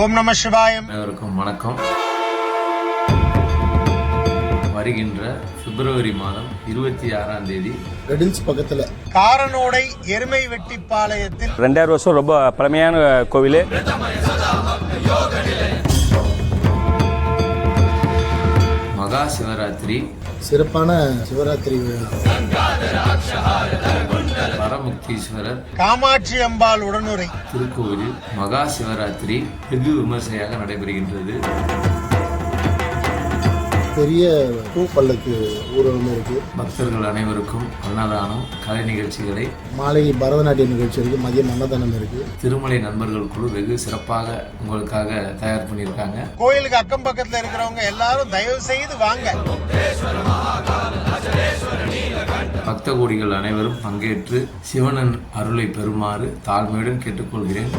ஓம் நம சிவாயம். அனைவருக்கும் வணக்கம். வருகின்ற பிப்ரவரி மாதம் 26ஆம் தேதி பக்கத்துல காரனோடை எருமை வெட்டிப்பாளையத்தில் 2000 வருஷம் ரொம்ப பழமையான கோவில். மகா சிவராத்திரி, சிறப்பான சிவராத்திரி பரமுக்தீஸ்வரர் காமாட்சி அம்பாள் உடனுரை திருக்கோவிலில் மகா சிவராத்திரி வெகு விமர்சையாக நடைபெறுகின்றது. பெரிய பூப்பல்லக்கு ஊர்வலம் இருக்கு. பக்தர்கள் அனைவருக்கும் அன்னதானம், கலை நிகழ்ச்சிகளை, மாலை பரதநாட்டிய நிகழ்ச்சி இருக்கு. மதியம் அன்னதானம் இருக்கு. திருமலை நண்பர்கள் குழு வெகு சிறப்பாக உங்களுக்காக தயார் பண்ணியிருக்காங்க. கோயிலுக்கு அக்கம் பக்கத்துல இருக்கிறவங்க எல்லாரும் தயவு செய்து வாங்க. பக்த கோடிகள் அனைவரும் பங்கேற்று சிவனன் அருளை பெறுமாறு தாழ்மையுடன் கேட்டுக்கொள்கிறேன்.